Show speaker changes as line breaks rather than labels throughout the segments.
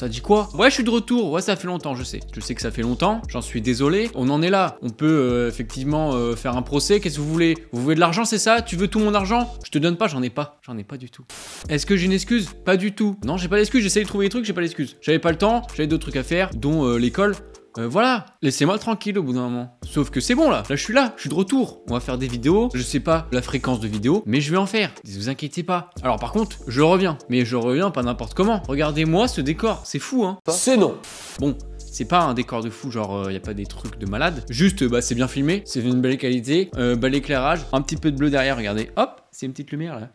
Ça dit quoi? Ouais, je suis de retour. Ouais, ça fait longtemps, je sais. Je sais que ça fait longtemps. J'en suis désolé. On en est là. On peut effectivement faire un procès. Qu'est-ce que vous voulez? Vous voulez de l'argent, c'est ça? Tu veux tout mon argent? Je te donne pas, j'en ai pas. J'en ai pas du tout. Est-ce que j'ai une excuse? Pas du tout. Non, j'ai pas d'excuse. J'essaye de trouver des trucs, j'ai pas d'excuse. J'avais pas le temps, j'avais d'autres trucs à faire, dont l'école. Voilà, laissez-moi tranquille au bout d'un moment. Sauf que c'est bon là, je suis de retour. On va faire des vidéos, je sais pas la fréquence de vidéos, mais je vais en faire, ne vous inquiétez pas. Alors par contre, je reviens, mais je reviens pas n'importe comment. Regardez-moi ce décor, c'est fou hein.
C'est non.
Bon, c'est pas un décor de fou, genre y a pas des trucs de malade. Juste, bah c'est bien filmé, c'est d'une belle qualité, bel éclairage, un petit peu de bleu derrière, regardez, hop, c'est une petite lumière là.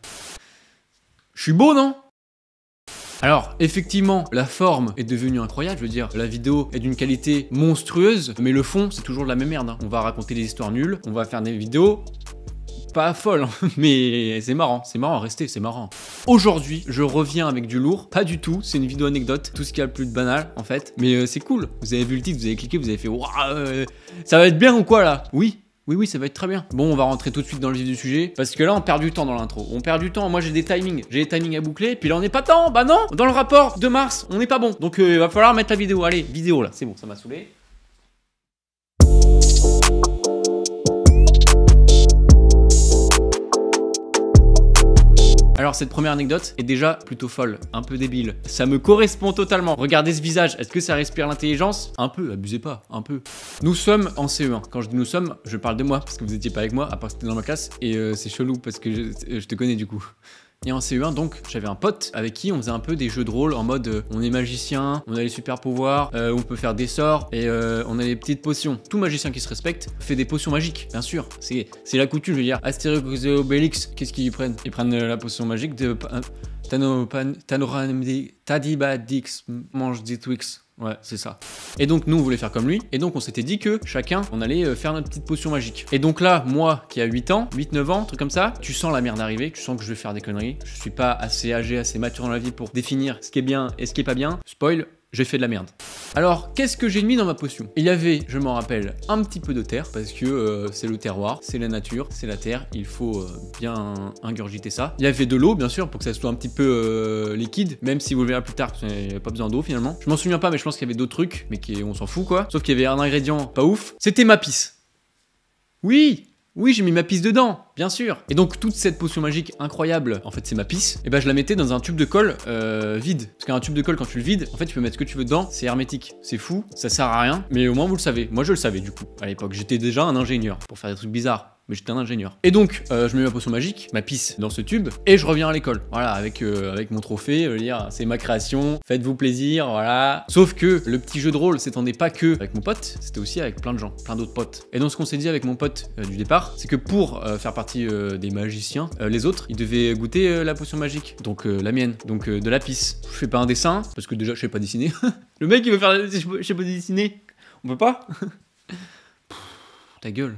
Je suis beau non? Alors, effectivement, la forme est devenue incroyable, je veux dire, la vidéo est d'une qualité monstrueuse, mais le fond, c'est toujours de la même merde. Hein. On va raconter des histoires nulles, on va faire des vidéos pas folles, hein, mais c'est marrant, restez, c'est marrant. Aujourd'hui, je reviens avec du lourd, pas du tout, c'est une vidéo anecdote, tout ce qu'il y a de plus de banal, en fait, mais c'est cool. Vous avez vu le titre, vous avez cliqué, vous avez fait « Waouh, ça va être bien ou quoi, là ?» Oui. Oui, ça va être très bien. Bon, on va rentrer tout de suite dans le vif du sujet, parce que là, on perd du temps dans l'intro. On perd du temps, moi j'ai des timings à boucler, puis là on n'est pas temps, bah non. Dans le rapport de mars, on n'est pas bon. Donc il va falloir mettre la vidéo. Allez, vidéo là, c'est bon, ça m'a saoulé. Alors cette première anecdote est déjà plutôt folle, un peu débile. Ça me correspond totalement. Regardez ce visage, est-ce que ça respire l'intelligence? Un peu, abusez pas, un peu. Nous sommes en CE1. Quand je dis nous sommes, je parle de moi, parce que vous étiez pas avec moi, à part que c'était dans ma classe. Et c'est chelou, parce que je te connais du coup. Et en CE1, donc, j'avais un pote avec qui on faisait un peu des jeux de rôle en mode on est magicien, on a les super pouvoirs, on peut faire des sorts et on a des petites potions. Tout magicien qui se respecte fait des potions magiques, bien sûr. C'est la coutume, je veux dire. Astérix et Obélix, qu'est-ce qu'ils prennent? Ils prennent la potion magique de Tadibadix, mange des Twix. Ouais, c'est ça. Et donc, nous, on voulait faire comme lui. Et donc, on s'était dit que chacun, on allait faire notre petite potion magique. Et donc là, moi, qui a 8 ans, 8-9 ans, truc comme ça, tu sens la merde arriver, tu sens que je vais faire des conneries. Je suis pas assez âgé, assez mature dans la vie pour définir ce qui est bien et ce qui est pas bien. Spoil, j'ai fait de la merde. Alors, qu'est-ce que j'ai mis dans ma potion? Il y avait, je m'en rappelle, un petit peu de terre, parce que c'est le terroir, c'est la nature, c'est la terre, il faut bien ingurgiter ça. Il y avait de l'eau, bien sûr, pour que ça soit un petit peu liquide, même si vous le verrez plus tard, il n'y avait pas besoin d'eau finalement. Je m'en souviens pas, mais je pense qu'il y avait d'autres trucs, mais on s'en fout quoi. Sauf qu'il y avait un ingrédient pas ouf, c'était ma pisse. Oui, j'ai mis ma pisse dedans, bien sûr. Et donc toute cette potion magique incroyable, en fait c'est ma pisse, et ben je la mettais dans un tube de colle vide. Parce qu'un tube de colle quand tu le vides, en fait tu peux mettre ce que tu veux dedans, c'est hermétique. C'est fou, ça sert à rien, mais au moins vous le savez. Moi je le savais du coup, à l'époque. J'étais déjà un ingénieur pour faire des trucs bizarres. Mais j'étais un ingénieur. Et donc, je mets ma potion magique, ma pisse dans ce tube, et je reviens à l'école. Voilà, avec mon trophée, je veux dire, c'est ma création, faites-vous plaisir, voilà. Sauf que le petit jeu de rôle s'étendait pas que avec mon pote, c'était aussi avec plein de gens, plein d'autres potes. Et donc ce qu'on s'est dit avec mon pote du départ, c'est que pour faire partie des magiciens, les autres, ils devaient goûter la potion magique, donc la mienne, donc de la pisse. Je fais pas un dessin, parce que déjà je sais pas dessiner. Le mec il veut faire, je sais pas dessiner, on peut pas. Ta gueule.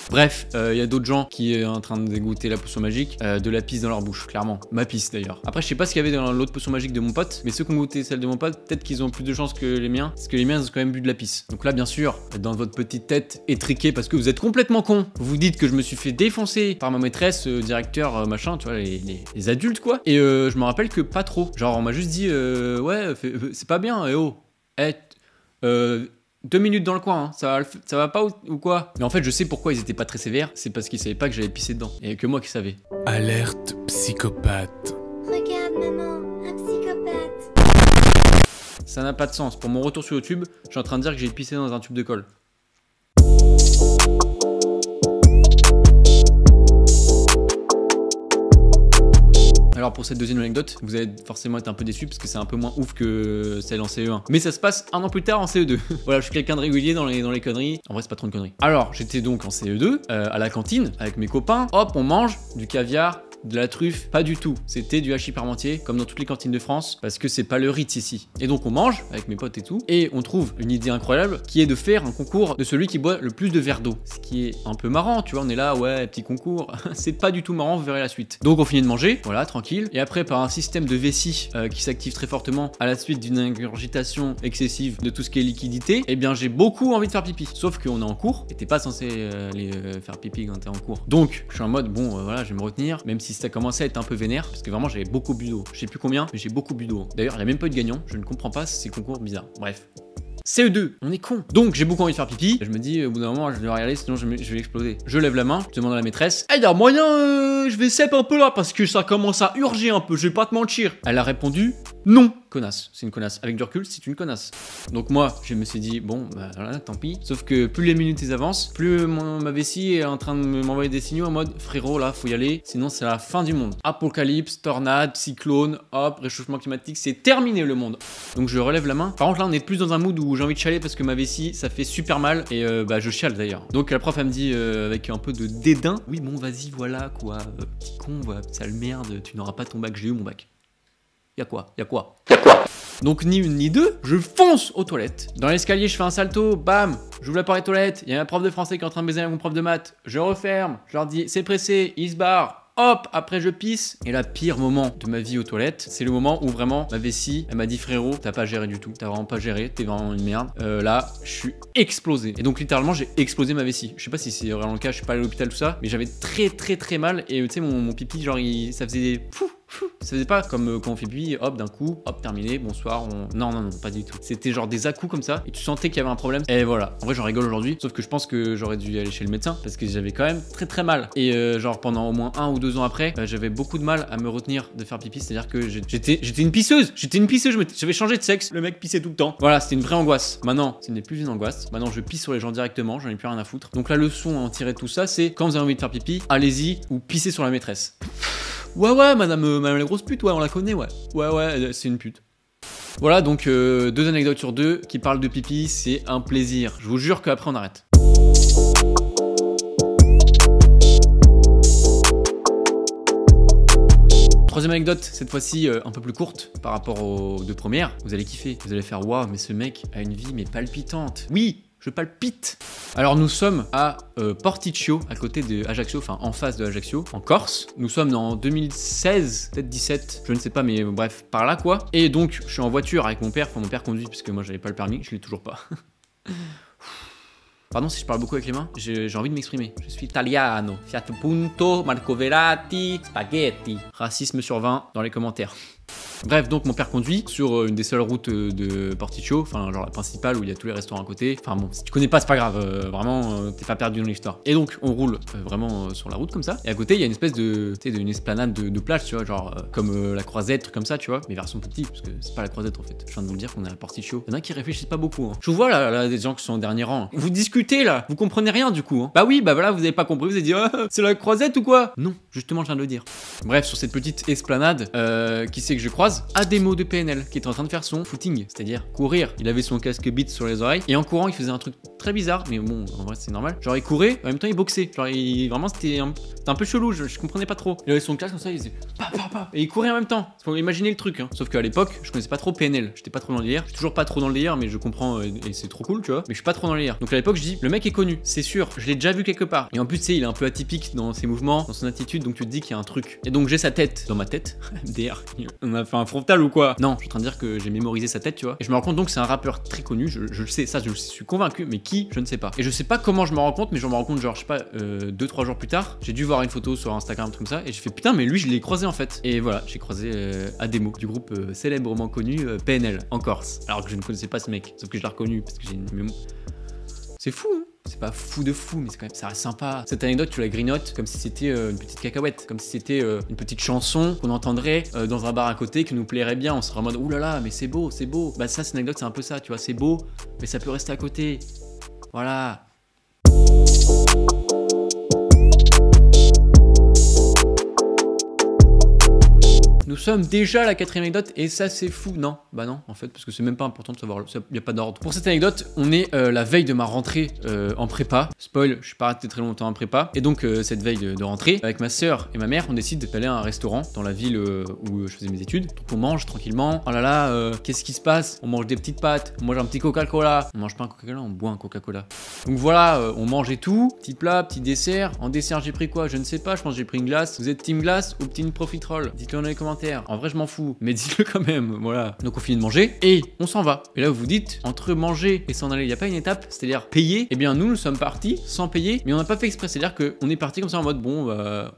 Bref, il y a d'autres gens qui sont en train de goûter la potion magique, de la pisse dans leur bouche, clairement. Ma pisse d'ailleurs. Après, je sais pas ce qu'il y avait dans l'autre potion magique de mon pote, mais ceux qui ont goûté celle de mon pote, peut-être qu'ils ont plus de chance que les miens, parce que les miens ils ont quand même bu de la pisse. Donc là, bien sûr, dans votre petite tête étriquée parce que vous êtes complètement con, vous vous dites que je me suis fait défoncer par ma maîtresse, directeur, machin, tu vois, les adultes quoi. Et je me rappelle que pas trop. Genre, on m'a juste dit, ouais, c'est pas bien, oh, 2 minutes dans le coin, hein. Ça va pas ou quoi? Mais en fait, je sais pourquoi ils étaient pas très sévères, c'est parce qu'ils savaient pas que j'avais pissé dedans. Et que moi qui savais.
Alerte psychopathe.
Regarde maman, un psychopathe.
Ça n'a pas de sens. Pour mon retour sur YouTube, je suis en train de dire que j'ai pissé dans un tube de colle. Alors pour cette deuxième anecdote, vous allez forcément être un peu déçus parce que c'est un peu moins ouf que celle en CE1. Mais ça se passe un an plus tard en CE2. Voilà, je suis quelqu'un de régulier dans les conneries. En vrai, c'est pas trop une connerie. Alors, j'étais donc en CE2, à la cantine, avec mes copains. Hop, on mange du caviar, de la truffe, pas du tout. C'était du hachis parmentier, comme dans toutes les cantines de France, parce que c'est pas le Ritz ici. Et donc on mange, avec mes potes et tout, et on trouve une idée incroyable, qui est de faire un concours de celui qui boit le plus de verres d'eau. Ce qui est un peu marrant, tu vois, on est là, ouais, petit concours. C'est pas du tout marrant, vous verrez la suite. Donc on finit de manger, voilà, tranquille. Et après, par un système de vessie qui s'active très fortement à la suite d'une ingurgitation excessive de tout ce qui est liquidité, eh bien j'ai beaucoup envie de faire pipi. Sauf qu'on est en cours, et t'es pas censé aller faire pipi quand t'es en cours. Donc, je suis en mode, bon, voilà, je vais me retenir, même si si ça commençait à être un peu vénère, parce que vraiment j'avais beaucoup bu d'eau. Je sais plus combien, mais j'ai beaucoup bu d'eau. D'ailleurs, il n'y a même pas eu de gagnant, je ne comprends pas, c'est le concours bizarre. Bref. CE2, on est con. Donc j'ai beaucoup envie de faire pipi. Je me dis au bout d'un moment je vais y aller sinon je vais exploser. Je lève la main, je demande à la maîtresse. Eh, y a moyen je vais sep un peu là parce que ça commence à urger un peu, je vais pas te mentir. Elle a répondu non. Connasse, c'est une connasse. Avec du recul, c'est une connasse. Donc moi, je me suis dit, bon, bah voilà, tant pis. Sauf que plus les minutes avancent, plus ma vessie est en train de m'envoyer des signaux en mode, frérot, là, faut y aller, sinon c'est la fin du monde. Apocalypse, tornade, cyclone, hop, réchauffement climatique, c'est terminé le monde. Donc je relève la main. Par contre, là, on est plus dans un mood où j'ai envie de chialer parce que ma vessie, ça fait super mal et bah je chiale d'ailleurs. Donc la prof, elle me dit avec un peu de dédain, oui, bon, vas-y, voilà, quoi, petit con, voilà, sale merde, tu n'auras pas ton bac, j'ai eu mon bac. Y'a quoi? Donc ni une ni deux, je fonce aux toilettes. Dans l'escalier, je fais un salto, bam, j'ouvre la porte des toilettes, il y a un prof de français qui est en train de baiser avec mon prof de maths, je referme, je leur dis c'est pressé, ils se barrent. Hop, après je pisse. Et le pire moment de ma vie aux toilettes, c'est le moment où vraiment ma vessie, elle m'a dit frérot, t'as pas géré du tout, t'as vraiment pas géré, t'es vraiment une merde. Là, je suis explosé. Et donc littéralement, j'ai explosé ma vessie. Je sais pas si c'est vraiment le cas, je suis pas allé à l'hôpital tout ça, mais j'avais très mal. Et tu sais, mon pipi, genre, ça faisait des ça faisait pas comme quand on fait pipi, hop, d'un coup, hop, terminé, bonsoir, non, pas du tout. C'était genre des à-coups comme ça, et tu sentais qu'il y avait un problème. Et voilà, en vrai, j'en rigole aujourd'hui, sauf que je pense que j'aurais dû aller chez le médecin, parce que j'avais quand même très mal. Et genre pendant au moins 1 ou 2 ans après, j'avais beaucoup de mal à me retenir de faire pipi, c'est-à-dire que j'étais une pisseuse, j'avais changé de sexe, le mec pissait tout le temps. Voilà, c'était une vraie angoisse. Maintenant, ce n'est plus une angoisse, maintenant je pisse sur les gens directement, j'en ai plus rien à foutre. Donc la leçon à en tirer de tout ça, c'est quand vous avez envie de faire pipi, allez-y, ou pissez sur la maîtresse. Ouais, madame la grosse pute, ouais, on la connaît, ouais. Ouais, c'est une pute. Voilà, donc 2 anecdotes sur 2 qui parlent de pipi, c'est un plaisir. Je vous jure qu'après on arrête. Troisième anecdote, cette fois-ci un peu plus courte par rapport aux 2 premières. Vous allez kiffer, vous allez faire waouh, mais ce mec a une vie mais palpitante. Oui, je palpite. Alors nous sommes à Porticcio, à côté de Ajaccio, enfin en face de Ajaccio, en Corse. Nous sommes en 2016, peut-être 17, je ne sais pas, mais bref, par là quoi. Et donc je suis en voiture avec mon père, enfin mon père conduit puisque moi j'avais pas le permis, je l'ai toujours pas. Pardon si je parle beaucoup avec les mains, j'ai envie de m'exprimer. Je suis italiano. Fiat punto, Marco Verratti, spaghetti. Racisme sur 20 dans les commentaires. Bref, donc mon père conduit sur une des seules routes de Porticcio, enfin genre la principale où il y a tous les restaurants à côté. Enfin bon, si tu connais pas, c'est pas grave, vraiment t'es pas perdu dans l'histoire. Et donc on roule vraiment sur la route comme ça. Et à côté il y a une espèce de, tu sais, une esplanade de plage, tu vois, genre comme la Croisette, truc comme ça, tu vois, mais version plus petite, parce que c'est pas la Croisette en fait. Je viens de vous le dire qu'on est à Porticcio. Il y en a qui réfléchissent pas beaucoup. Hein. Je vous vois là des gens qui sont au dernier rang. Vous discutez là, vous comprenez rien du coup. Hein. Bah oui, bah voilà, vous avez pas compris, vous avez dit c'est la Croisette ou quoi? Non, justement je viens de le dire. Bref, sur cette petite esplanade, qui c'est que je croise? Ademo de PNL qui était en train de faire son footing, c'est-à-dire courir. Il avait son casque Beats sur les oreilles et en courant il faisait un truc très bizarre, mais bon en vrai c'est normal. Genre il courait, en même temps il boxait. Genre vraiment c'était un peu chelou, je comprenais pas trop. Il avait son casque comme ça, il faisait et il courait en même temps. Faut imaginer le truc. Hein. Sauf qu'à l'époque je connaissais pas trop PNL, j'étais pas trop dans le délire. Je suis toujours pas trop dans le délire, mais je comprends et c'est trop cool, tu vois. Mais je suis pas trop dans le délire. Donc à l'époque je dis le mec est connu, c'est sûr, je l'ai déjà vu quelque part. Et en plus tu sais il est un peu atypique dans ses mouvements, dans son attitude, donc tu te dis qu'il y a un truc. Et donc j'ai sa tête dans ma tête. MDR, on a fait un frontal ou quoi? Non, je suis en train de dire que j'ai mémorisé sa tête, tu vois. Et je me rends compte donc que c'est un rappeur très connu, je le sais, ça je suis convaincu, mais qui, je ne sais pas. Et je sais pas comment je me rends compte, mais je me rends compte genre, je sais pas, 2-3 jours plus tard, j'ai dû voir une photo sur Instagram, un truc comme ça, et j'ai fait putain, mais lui je l'ai croisé en fait. Et voilà, j'ai croisé Ademo, du groupe célèbrement connu PNL, en Corse. Alors que je ne connaissais pas ce mec, sauf que je l'ai reconnu, parce que j'ai une mémoire. C'est fou, hein. C'est pas fou de fou, mais c'est quand même, ça reste sympa. Cette anecdote, tu la grignotes comme si c'était une petite cacahuète, comme si c'était une petite chanson qu'on entendrait dans un bar à côté qui nous plairait bien. On serait en mode, oulala, mais c'est beau, c'est beau. Bah ça, cette anecdote, c'est un peu ça, tu vois, c'est beau, mais ça peut rester à côté. Voilà. Nous sommes déjà à la 4e anecdote et ça c'est fou. Non, bah non en fait parce que c'est même pas important de savoir, il n'y a pas d'ordre. Pour cette anecdote, on est la veille de ma rentrée en prépa. Spoil, je suis pas resté très longtemps en prépa. Et donc cette veille de rentrée, avec ma soeur et ma mère, on décide d'aller à un restaurant dans la ville où je faisais mes études. Donc on mange tranquillement. Oh là là, qu'est-ce qui se passe? On mange des petites pâtes, on mange un petit Coca-Cola. On mange pas un Coca-Cola, on boit un Coca-Cola. Donc voilà, on mange et tout. Petit plat, petit dessert. En dessert j'ai pris quoi? Je ne sais pas, je pense que j'ai pris une glace. Vous êtes team glace ou team profiterole? Dites-le dans les commentaires. En vrai je m'en fous, mais dites-le quand même, voilà. Donc on finit de manger et on s'en va. Et là vous vous dites, entre manger et s'en aller, il n'y a pas une étape, c'est-à-dire payer. Eh bien nous sommes partis sans payer, mais on n'a pas fait exprès, c'est-à-dire qu'on est parti comme ça en mode bon,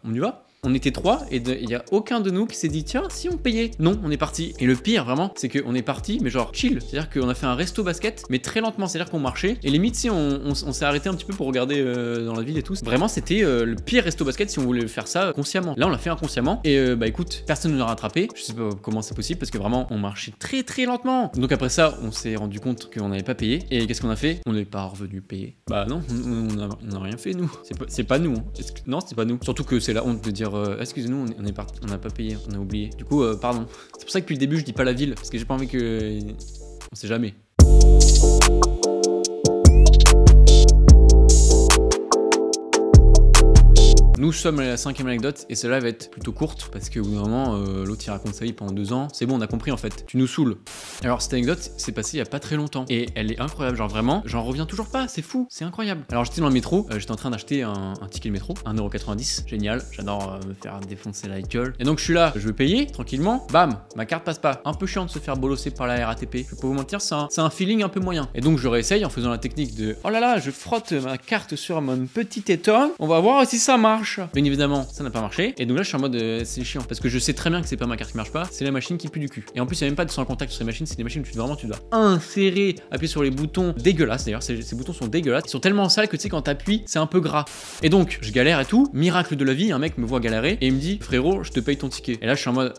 on y va. On était 3 et il y a aucun de nous qui s'est dit tiens si on payait. Non, on est parti. Et le pire vraiment, c'est qu'on est parti mais genre chill. C'est-à-dire qu'on a fait un resto basket mais très lentement. C'est-à-dire qu'on marchait et limite si on s'est arrêté un petit peu pour regarder dans la ville et tout. Vraiment c'était le pire resto basket si on voulait faire ça consciemment. Là on l'a fait inconsciemment et bah écoute, personne ne nous a rattrapé. Je sais pas comment c'est possible parce que vraiment on marchait très très lentement. Donc après ça, on s'est rendu compte qu'on n'avait pas payé et qu'est-ce qu'on a fait? On n'est pas revenu payer. Bah non, on a rien fait nous. C'est pas nous. Hein. Non, c'est pas nous. Surtout que c'est la honte de dire excusez-nous, on est parti, on n'a pas payé, on a oublié. Du coup, pardon. C'est pour ça que depuis le début je dis pas la ville parce que j'ai pas envie que on sait jamais. Nous sommes à la 5e anecdote et celle-là va être plutôt courte parce que au bout d'un moment l'autre il raconte sa vie pendant 2 ans. C'est bon, on a compris en fait. Tu nous saoules. Alors cette anecdote s'est passée il y a pas très longtemps et elle est incroyable. Genre vraiment, j'en reviens toujours pas. C'est fou, c'est incroyable. Alors j'étais dans le métro, j'étais en train d'acheter un ticket de métro, 1,90€. Génial, j'adore me faire défoncer la gueule. Et donc je suis là, je veux payer tranquillement. Bam, ma carte passe pas. Un peu chiant de se faire bolosser par la RATP. Je peux pas vous mentir, c'est un feeling un peu moyen. Et donc je réessaye en faisant la technique de oh là là, je frotte ma carte sur mon petit téton. On va voir si ça marche. Bien évidemment, ça n'a pas marché. Et donc là, je suis en mode c'est chiant parce que je sais très bien que c'est pas ma carte qui marche pas, c'est la machine qui pue du cul. Et en plus, il y a même pas de sans contact sur ces machines, c'est des machines où tu dois insérer, appuyer sur les boutons dégueulasses. D'ailleurs, ces boutons sont dégueulasses. Ils sont tellement sales que tu sais, quand t'appuies, c'est un peu gras. Et donc, je galère et tout. Miracle de la vie, un mec me voit galérer et il me dit frérot, je te paye ton ticket. Et là, je suis en mode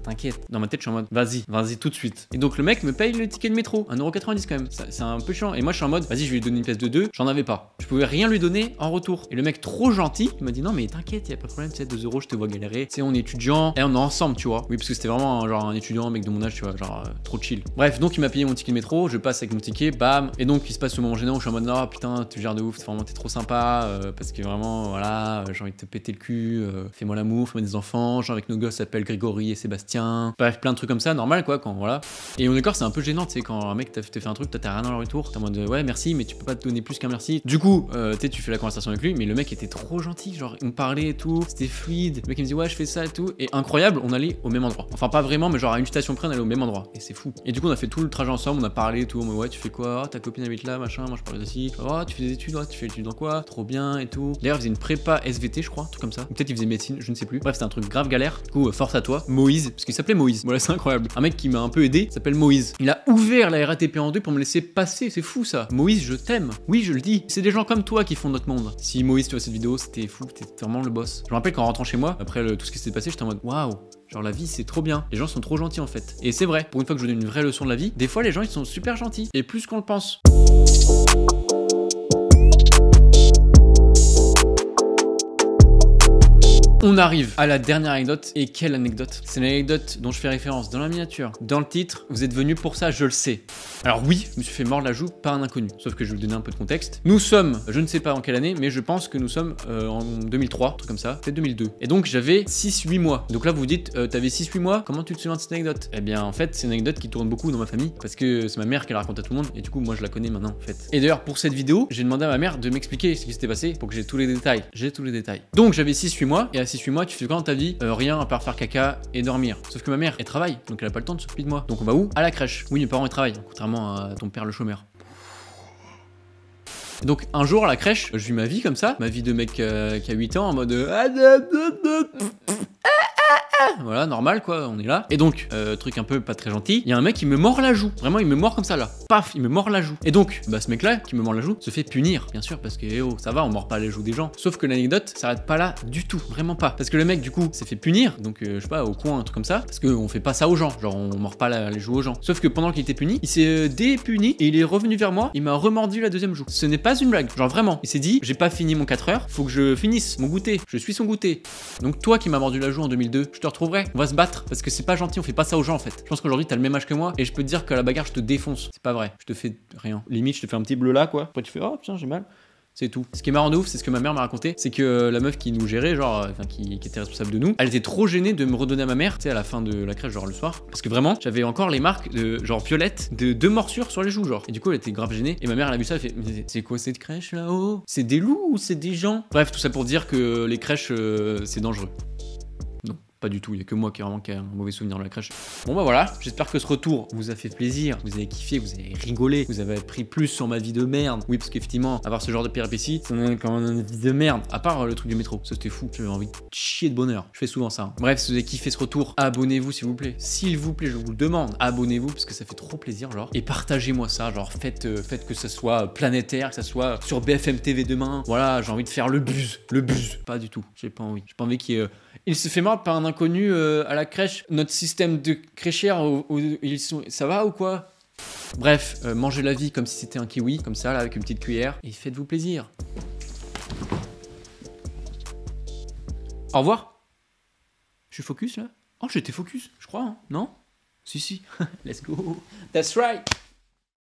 t'inquiète. Dans ma tête, je suis en mode vas-y tout de suite. Et donc, le mec me paye le ticket de métro, 1,90€ quand même. C'est un peu chiant. Et moi, je suis en mode vas-y, je vais lui donner une pièce de 2. J'en avais pas. Je pouvais rien lui donner en retour. Et le mec trop gentil, il m'a dit non, mais t'inquiète, y a pas de problème, tu sais, 2€, je te vois galérer. Tu sais, on est étudiant et on est ensemble, tu vois. Oui, parce que c'était vraiment genre un étudiant, un mec de mon âge, tu vois, genre trop chill. Bref, donc il m'a payé mon ticket de métro, je passe avec mon ticket, bam. Et donc il se passe ce moment gênant où je suis en mode non, putain, tu gères de ouf, vraiment t'es trop sympa, parce que vraiment, voilà, j'ai envie de te péter le cul, fais-moi l'amour, fais-moi des enfants, genre avec nos gosses s'appellent Grégory et Sébastien. Bref, plein de trucs comme ça, normal quoi, quand voilà. Et on est d'accord, c'est un peu gênant, tu sais, quand un mec te fait un truc, toi t'as rien dans le retour, t'es en mode ouais, merci, mais tu peux pas te donner plus qu'un merci. Du coup, tu fais la conversation avec lui, mais le mec était trop gentil, genre il me parlait et tout, c'était fluide. Le mec il me dit ouais, je fais ça et tout. Et incroyable, on allait au même endroit. Enfin, pas vraiment, mais genre à une station près, on allait au même endroit. Et c'est fou. Et du coup, on a fait tout le trajet ensemble, on a parlé et tout. On m'a dit ouais, tu fais quoi? Oh, ta copine habite là, machin. Moi, je parle d'ici. Oh, tu fais des études, ouais, tu fais études dans quoi? Trop bien et tout. D'ailleurs, il faisait une prépa SVT, je crois, un truc comme ça. Ou peut-être il faisait médecine, je ne sais plus. Bref, c'était un truc grave galère. Du coup, force à toi. Moïse, parce qu'il s'appelait Moïse. Voilà, c'est incroyable. Un mec qui m'a un peu aidé s'appelle Moïse. Il a ouvert la RATP en 2 pour me laisser passer. C'est fou ça. Moïse, je t'aime. Oui, je le dis. C'est des gens comme toi qui font notre monde. Si Moïse, tu vois cette vidéo, c'était fou. T'es vraiment le boss. Je me rappelle qu'en rentrant chez moi, après tout ce qui s'est passé, j'étais en mode waouh. Genre la vie c'est trop bien, les gens sont trop gentils en fait. Et c'est vrai, pour une fois que je vous donne une vraie leçon de la vie, des fois les gens ils sont super gentils, et plus qu'on le pense. On arrive à la dernière anecdote, et quelle anecdote? C'est l'anecdote dont je fais référence dans la miniature, dans le titre, vous êtes venus pour ça, je le sais. Alors oui, je me suis fait mordre la joue par un inconnu, sauf que je vais vous donner un peu de contexte. Nous sommes, je ne sais pas en quelle année, mais je pense que nous sommes en 2003, un truc comme ça, peut-être 2002. Et donc j'avais 6-8 mois. Donc là vous vous dites, t'avais 6-8 mois, comment tu te souviens de cette anecdote? Eh bien en fait c'est une anecdote qui tourne beaucoup dans ma famille, parce que c'est ma mère qui la raconte à tout le monde, et du coup moi je la connais maintenant en fait. Et d'ailleurs pour cette vidéo, j'ai demandé à ma mère de m'expliquer ce qui s'était passé pour que j'ai tous les détails. J'ai tous les détails. Donc j'avais 6-8 mois, et à 6-8 mois tu fais quoi dans ta vie? Rien à part faire caca et dormir. Sauf que ma mère elle travaille, donc elle a pas le temps de s'occuper de moi. Donc on va où? À la crèche. Oui mes parents ils travaillent, contrairement à ton père le chômeur. Donc un jour à la crèche, je vis ma vie comme ça, ma vie de mec qui a 8 ans en mode voilà, normal quoi, on est là. Et donc, truc un peu pas très gentil, il y a un mec qui me mord la joue. Vraiment, il me mord comme ça là. Paf, il me mord la joue. Et donc, bah ce mec là qui me mord la joue se fait punir, bien sûr, parce que oh, ça va, on mord pas les joues des gens. Sauf que l'anecdote s'arrête pas là du tout, vraiment pas. Parce que le mec du coup s'est fait punir, donc je sais pas, au coin, un truc comme ça. Parce qu'on fait pas ça aux gens, genre on mord pas les joues aux gens. Sauf que pendant qu'il était puni, il s'est dépuni et il est revenu vers moi, il m'a remordu la deuxième joue. Ce n'est pas une blague, genre vraiment. Il s'est dit, j'ai pas fini mon 4 heures, faut que je finisse mon goûter. Je suis son goûter. Donc toi qui m'as mordu la joue en 2002, je te retrouverai. On va se battre parce que c'est pas gentil, on fait pas ça aux gens en fait. Je pense qu'aujourd'hui t'as le même âge que moi et je peux te dire qu'à la bagarre je te défonce. C'est pas vrai, je te fais rien. Limite je te fais un petit bleu là quoi. Après tu fais oh putain j'ai mal. C'est tout. Ce qui est marrant de ouf, c'est ce que ma mère m'a raconté, c'est que la meuf qui nous gérait, genre, enfin qui était responsable de nous, elle était trop gênée de me redonner à ma mère, tu sais, à la fin de la crèche, genre le soir, parce que vraiment, j'avais encore les marques de genre violettes de 2 morsures sur les joues, genre. Et du coup, elle était grave gênée. Et ma mère, elle a vu ça, elle fait, mais c'est quoi cette crèche là-haut? C'est des loups ou c'est des gens? Bref, tout ça pour dire que les crèches, c'est dangereux. Non. Pas du tout, il y a que moi qui ai un mauvais souvenir de la crèche. Bon bah voilà, j'espère que ce retour vous a fait plaisir, vous avez kiffé, vous avez rigolé, vous avez appris plus sur ma vie de merde. Oui, parce qu'effectivement, avoir ce genre de péripéties, ça donne quand même une vie de merde. À part le truc du métro, ça c'était fou, j'avais envie de chier de bonheur. Je fais souvent ça. Hein. Bref, si vous avez kiffé ce retour, abonnez-vous s'il vous plaît. S'il vous plaît, je vous le demande, abonnez-vous parce que ça fait trop plaisir, genre. Et partagez-moi ça, genre faites que ça soit planétaire, que ça soit sur BFM TV demain. Voilà, j'ai envie de faire le buzz. Pas du tout, j'ai pas envie. J'ai pas envie qu'il y ait... Il se fait mordre par un inconnu à la crèche. Notre système de crèchère, ça va ou quoi? Bref, mangez la vie comme si c'était un kiwi, comme ça, là, avec une petite cuillère. Et faites-vous plaisir. Au revoir. Je suis focus, là? Oh, j'étais focus, je crois, hein? Non? Si. Let's go. That's right.